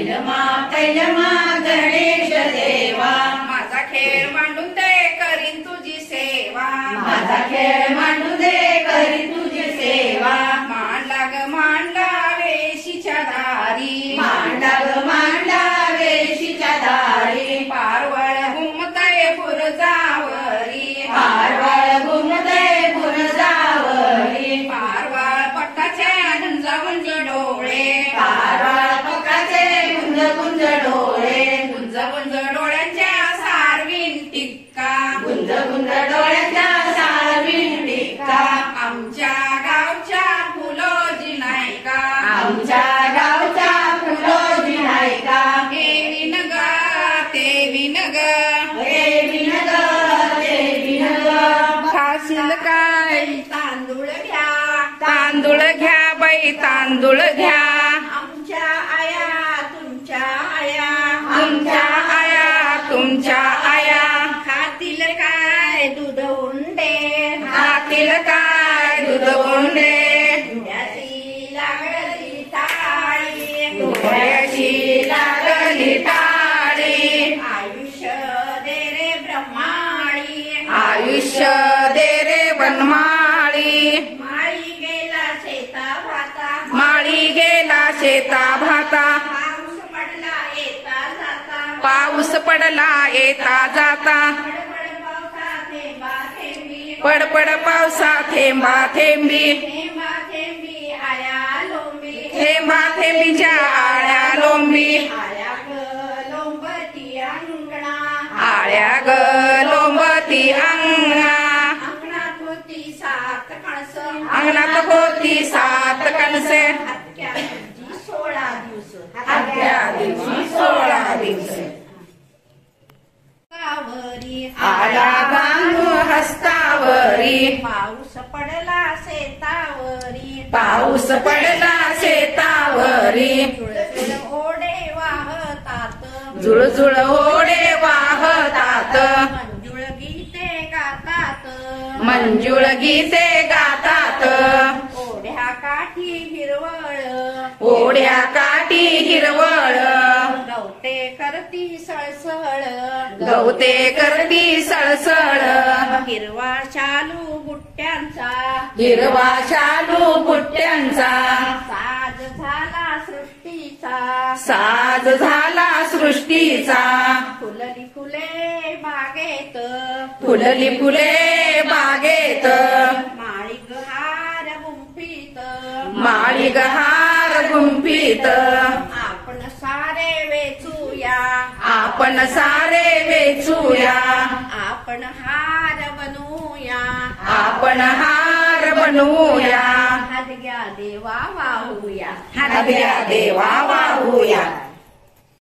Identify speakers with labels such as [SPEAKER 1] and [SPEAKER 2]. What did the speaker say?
[SPEAKER 1] पैलमा गणेश देवा,
[SPEAKER 2] माझा खेळ मांडून दे करीन तुझी सेवा,
[SPEAKER 1] माझा खेळ मांडू दे करी तुझी सेवा,
[SPEAKER 2] मांडला ग मांडला वेशीच्या दारी,
[SPEAKER 1] मांडा ग मांडा वेशीच्या दारी,
[SPEAKER 2] पारवळ घुमतय बुरजावरी,
[SPEAKER 1] पारवळ घुमते बुरजावरी,
[SPEAKER 2] पारवळ पट्टाच्या गुंजावंज डोळे,
[SPEAKER 1] पारवळ पकाचे गुंज गुंज डोळे,
[SPEAKER 2] गुंज गुंज डोळ्यांच्या सारवीन टिक्का,
[SPEAKER 1] गुंज गुंज डोळ्याच्या सारवीन टिक्का,
[SPEAKER 2] आमच्या गावच्या फुलोजी नाही का,
[SPEAKER 1] आमच्या गावच्या फुलोजी नाही का,
[SPEAKER 2] हे विनग ते विनग,
[SPEAKER 1] हे विनग ते विनग,
[SPEAKER 2] खाशील काय
[SPEAKER 1] तांदूळ घ्या,
[SPEAKER 2] तांदूळ घ्या बाई तांदूळ घ्या,
[SPEAKER 1] आमच्या आया तुमच्या आया,
[SPEAKER 2] आमच्या आया तुमच्या आया,
[SPEAKER 1] खातील काय दूध उंडे,
[SPEAKER 2] हातील काय दूध उंडे,
[SPEAKER 1] धुळ्याची लागली टाळी,
[SPEAKER 2] डोळ्याची लागली टाळी,
[SPEAKER 1] आयुष्य दे रे ब्रह्माळी,
[SPEAKER 2] आयुष्य दे रे वनमाळी,
[SPEAKER 1] माळी गेला शेता भाता,
[SPEAKER 2] माळी गेला शेता भाता,
[SPEAKER 1] पाऊस पडला येता जाता,
[SPEAKER 2] पाऊस पडला येता जाता,
[SPEAKER 1] पडपड पावसा थेंबा थेंबी,
[SPEAKER 2] पडपड पावसा थेंबा थेंबी,
[SPEAKER 1] थेंबा थेंबी आया लोंबी,
[SPEAKER 2] थेंबा थेंबीच्या आळ्या लोंबी,
[SPEAKER 1] आया ग लोंबती अंगणा,
[SPEAKER 2] आळ्या ग लोंबती अंगणा,
[SPEAKER 1] अंगणात होती सात कणस,
[SPEAKER 2] अंगणात होती सात कणसे,
[SPEAKER 1] हत्या दिवशी 16 दिवस,
[SPEAKER 2] हत्या दिवशी 16 दिवस,
[SPEAKER 1] हस्तावरी
[SPEAKER 2] आला बांधू हस्तावरी,
[SPEAKER 1] पाऊस पडला शेतावरी,
[SPEAKER 2] पाऊस पडला शेतावरी,
[SPEAKER 1] झुळझुळ ओढे वाहतात,
[SPEAKER 2] झुळझुळ ओढे वाहतात,
[SPEAKER 1] मंजुळ गीते गातात,
[SPEAKER 2] मंजुळ गीते गातात,
[SPEAKER 1] ओढ्या काठी हिरवळ,
[SPEAKER 2] ओढ्या काठी हिरवळ,
[SPEAKER 1] गवते करती सळसळ,
[SPEAKER 2] गवते करती सळसळ,
[SPEAKER 1] हिरवा शालू बुट्ट्यांचा,
[SPEAKER 2] हिरवा शालू बुट्ट्यांचा,
[SPEAKER 1] साज झाला सृष्टीचा,
[SPEAKER 2] साज झाला सृष्टीचा,
[SPEAKER 1] फुलली फुले बागेत,
[SPEAKER 2] फुलली फुले बागेत,
[SPEAKER 1] माळी हार गुंफीत,
[SPEAKER 2] माळी गहार गुंफीत,
[SPEAKER 1] आपण सारे वेचूया,
[SPEAKER 2] आपण सारे वेचूया,
[SPEAKER 1] आपण हार बनवूया,
[SPEAKER 2] आपण हार बनवूया,
[SPEAKER 1] हादग्या देवा वाहूया,
[SPEAKER 2] हादग्या देवा वाहूया.